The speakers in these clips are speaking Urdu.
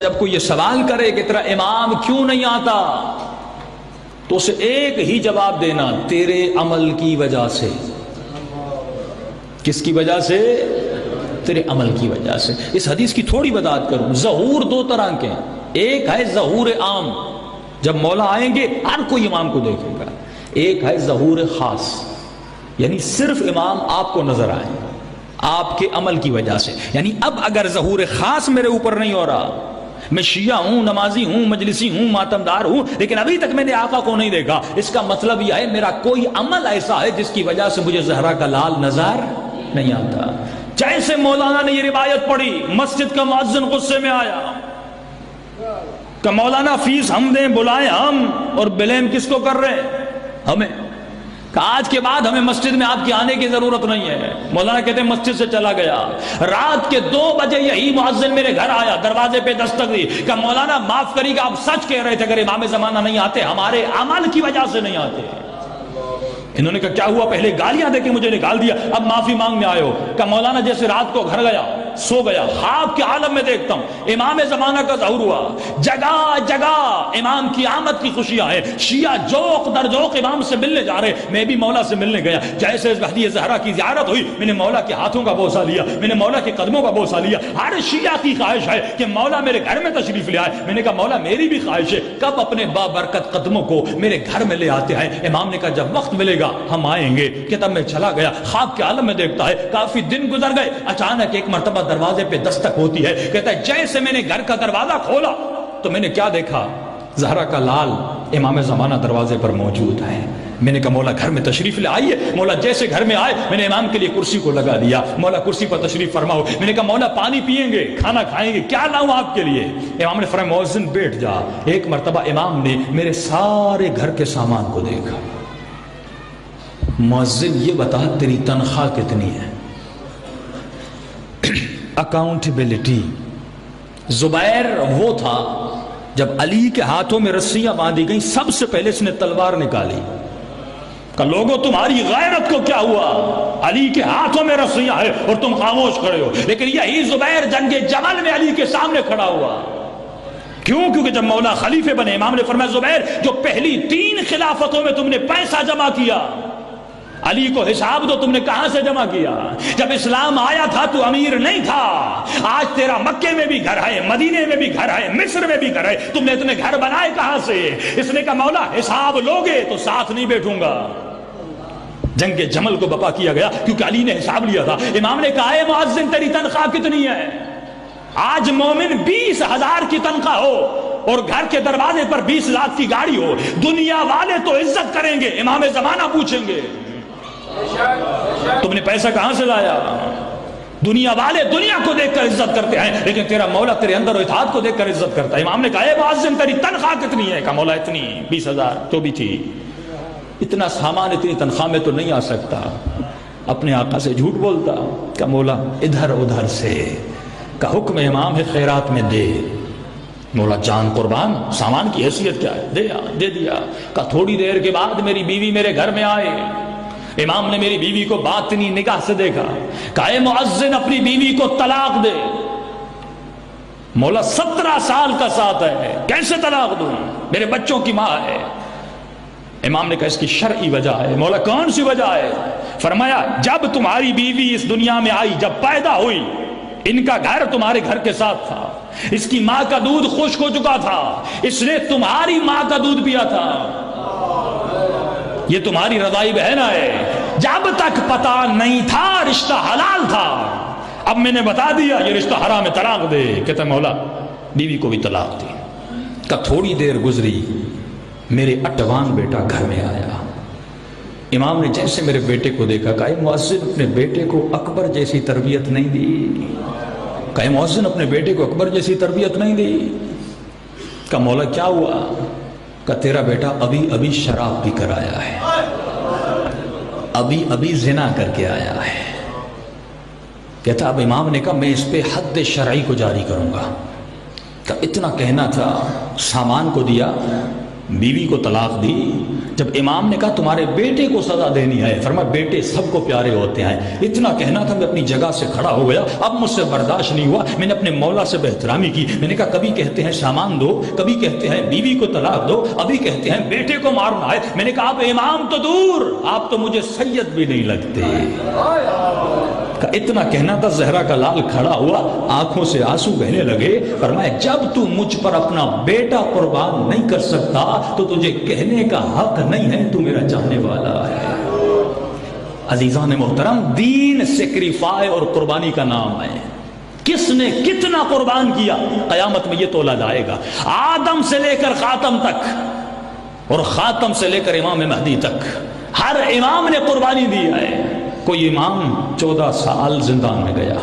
جب کوئی یہ سوال کرے کہ تیرا امام کیوں نہیں آتا تو اسے ایک ہی جواب دینا، تیرے عمل کی وجہ سے۔ کس کی وجہ سے؟ تیرے عمل کی وجہ سے۔ اس حدیث کی تھوڑی وضاحت کروں۔ ظہور دو طرح کے ہیں، ایک ہے ظہور عام، جب مولا آئیں گے ہر کوئی امام کو دیکھے گا۔ ایک ہے ظہور خاص، یعنی صرف امام آپ کو نظر آئے آپ کے عمل کی وجہ سے۔ یعنی اب اگر ظہور خاص میرے اوپر نہیں ہو رہا، میں شیعہ ہوں، نمازی ہوں، مجلسی ہوں، ماتمدار ہوں، لیکن ابھی تک میں نے آقا کو نہیں دیکھا، اس کا مطلب یہ ہے میرا کوئی عمل ایسا ہے جس کی وجہ سے مجھے زہرا کا لال نظر نہیں آتا۔ جیسے مولانا نے یہ روایت پڑھی، مسجد کا مؤذن غصے میں آیا کہ مولانا فیس ہم دیں، بلائیں ہم، اور بلیم کس کو کر رہے ہیں؟ ہمیں۔ کہ آج کے بعد ہمیں مسجد میں آپ کی آنے کی ضرورت نہیں ہے۔ مولانا کہتے ہیں مسجد سے چلا گیا۔ رات کے 2 بجے یہی مؤذن میرے گھر آیا، دروازے پہ دستک دی کہ مولانا معاف کریے گا، آپ سچ کہہ رہے تھے، اگر امام زمانہ نہیں آتے ہمارے عمل کی وجہ سے نہیں آتے۔ انہوں نے کہا کیا ہوا؟ پہلے گالیاں دے کے مجھے نکال دیا، اب معافی مانگنے آئے ہو۔ کہ مولانا جیسے رات کو گھر گیا، سو گیا، خواب کے عالم میں دیکھتا ہوں امام زمانہ کا ظہور ہوا، جگہ جگہ امام کی آمد کی خوشیاں ہیں، شیعہ جوق در جوق امام سے ملنے جا رہے۔ میں بھی مولا سے ملنے گیا، جیسے مہدی زہرا کی زیارت ہوئی میں نے مولا کے ہاتھوں کا بوسہ لیا، میں نے مولا کے قدموں کا بوسہ لیا۔ ہر شیعہ کی خواہش ہے کہ مولا میرے گھر میں تشریف لے آئے۔ میں نے کہا مولا میری بھی خواہش ہے، کب اپنے بابرکت قدموں کو میرے گھر میں لے آتے ہیں؟ امام نے کہا جب وقت ملے گا ہم آئیں گے۔ کہ تب میں چلا گیا، خواب کے عالم میں دیکھتا ہے کافی دن گزر گئے، اچانک ایک مرتبہ دروازے پہ دستک ہوتی ہے۔ کہتا ہے جیسے میں نے گھر کا دروازہ کھولا تو میں نے کیا دیکھا؟ زہرا کا لال امام زمانہ دروازے پر موجود ہے۔ میں نے کہا مولا گھر میں تشریف لے آئیے۔ مولا جیسے گھر میں آئے میں نے امام کے لیے کرسی کو لگا دیا، مولا کرسی پر تشریف فرماؤ۔ میں نے کہا مولا پانی پیئیں گے، کھانا کھائیں گے، کیا لاؤں آپ کے لیے؟ امام نے فرمایا مؤذن بیٹھ جا۔ ایک مرتبہ امام نے میرے سارے گھر کے سامان کو دیکھا۔ مؤذن یہ بتا تیری تنخواہ کتنی ہے؟ اکاؤنٹیبلٹی۔ زبیر وہ تھا جب علی کے ہاتھوں میں رسیاں باندھی گئیں سب سے پہلے اس نے تلوار نکالی کہ لوگوں تمہاری غیرت کو کیا ہوا؟ علی کے ہاتھوں میں رسیاں ہیں اور تم خاموش کھڑے ہو۔ لیکن یہی زبیر جنگ جمل میں علی کے سامنے کھڑا ہوا۔ کیوں؟ کیونکہ جب مولا خلیفے بنے امام نے فرمایا زبیر جو پہلی 3 خلافتوں میں تم نے پیسہ جمع کیا، علی کو حساب دو تم نے کہاں سے جمع کیا؟ جب اسلام آیا تھا تو امیر نہیں تھا، آج تیرا مکے میں بھی گھر ہے، مدینے میں بھی گھر ہے، مصر میں بھی گھر ہے، تم نے اتنے گھر بنائے کہاں سے؟ اس نے کہا مولا حساب لوگے تو ساتھ نہیں بیٹھوں گا۔ جنگ جمل کو بپا کیا گیا کیونکہ علی نے حساب لیا تھا۔ امام نے کہا اے مؤذن تیری تنخواہ کتنی ہے؟ آج مومن 20,000 کی تنخواہ ہو اور گھر کے دروازے پر 20 لاکھ کی گاڑی ہو، دنیا والے تو عزت کریں گے، امام زمانہ پوچھیں گے تم نے پیسہ کہاں سے لایا؟ دنیا والے دنیا کو دیکھ کر عزت کرتے ہیں، لیکن تیرا مولا تیرے اندر و اطاعت کو دیکھ کر عزت کرتا ہے۔ امام نے کہا اے مؤذن تیری تنخواہ کتنی ہے؟ کہا مولا اتنی 20,000 تو بھی تھی۔ اتنا سامان اتنی تنخواہ میں تو نہیں آ سکتا۔ اپنے آقا سے جھوٹ بولتا کہ مولا ادھر ادھر سے، کا حکم امام ہے خیرات میں دے۔ مولا جان قربان، سامان کی حیثیت کیا ہے؟ دے دیا۔ کہ تھوڑی دیر کے بعد میری بیوی میرے گھر میں آئے، امام نے میری بیوی کو باطنی نگاہ سے دیکھا، کہا اے مؤذن اپنی بیوی کو طلاق دے۔ مولا 17 سال کا ساتھ ہے، کیسے طلاق دوں؟ میرے بچوں کی ماں ہے۔ امام نے کہا اس کی شرعی وجہ ہے۔ مولا کون سی وجہ ہے؟ فرمایا جب تمہاری بیوی اس دنیا میں آئی، جب پیدا ہوئی، ان کا گھر تمہارے گھر کے ساتھ تھا، اس کی ماں کا دودھ خشک ہو چکا تھا، اس نے تمہاری ماں کا دودھ پیا تھا، یہ تمہاری رضائی بہن ہے۔ جب تک پتا نہیں تھا رشتہ حلال تھا، اب میں نے بتا دیا یہ رشتہ حرام ہے، طلاق دے۔ کہتا مولا بیوی کو بھی طلاق دی۔ کہ تھوڑی دیر گزری، میرے اٹوان بیٹا گھر میں آیا۔ امام نے جیسے میرے بیٹے کو دیکھا کہا اے مؤذن اپنے بیٹے کو اکبر جیسی تربیت نہیں دی۔ کہا اے مؤذن اپنے بیٹے کو اکبر جیسی تربیت نہیں دی۔ کہا مولا کیا ہوا؟ کہ تیرا بیٹا ابھی شراب پی کر آیا ہے، ابھی زنا کر کے آیا ہے۔ کہتا اب امام نے کہا میں اس پہ حد شرعی کو جاری کروں گا۔ کہ اتنا کہنا تھا، سامان کو دیا، بیوی کو طلاق دی. جب امام نے کہا تمہارے بیٹے کو سزا دینی ہے، فرمایا بیٹے سب کو پیارے ہوتے ہیں. اتنا کہنا تھا، میں اپنی جگہ سے کھڑا ہو گیا. اب مجھ سے برداشت نہیں ہوا، میں نے اپنے مولا سے بے احترامی کی. میں نے کہا کبھی کہتے ہیں سامان دو، کبھی کہتے ہیں بیوی کو طلاق دو، ابھی کہتے ہیں بیٹے کو مارنا ہے. میں نے کہا آپ امام تو دور، آپ تو مجھے سید بھی نہیں لگتے. اتنا کہنا تھا، زہرا کا لال کھڑا ہوا، آنکھوں سے آنسو بہنے لگے. فرمایا جب تو مجھ پر اپنا بیٹا قربان نہیں کر سکتا تو تجھے کہنے کا حق نہیں ہے تو میرا چاہنے والا ہے. عزیزان محترم، دین سیکریفائی اور قربانی کا نام ہے. کس نے کتنا قربان کیا قیامت میں یہ تولا جائے گا. آدم سے لے کر خاتم تک اور خاتم سے لے کر امام مہدی تک ہر امام نے قربانی دی ہے. کوئی امام 14 سال زندان میں گیا،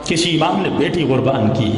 کسی امام نے بیٹی قربان کی،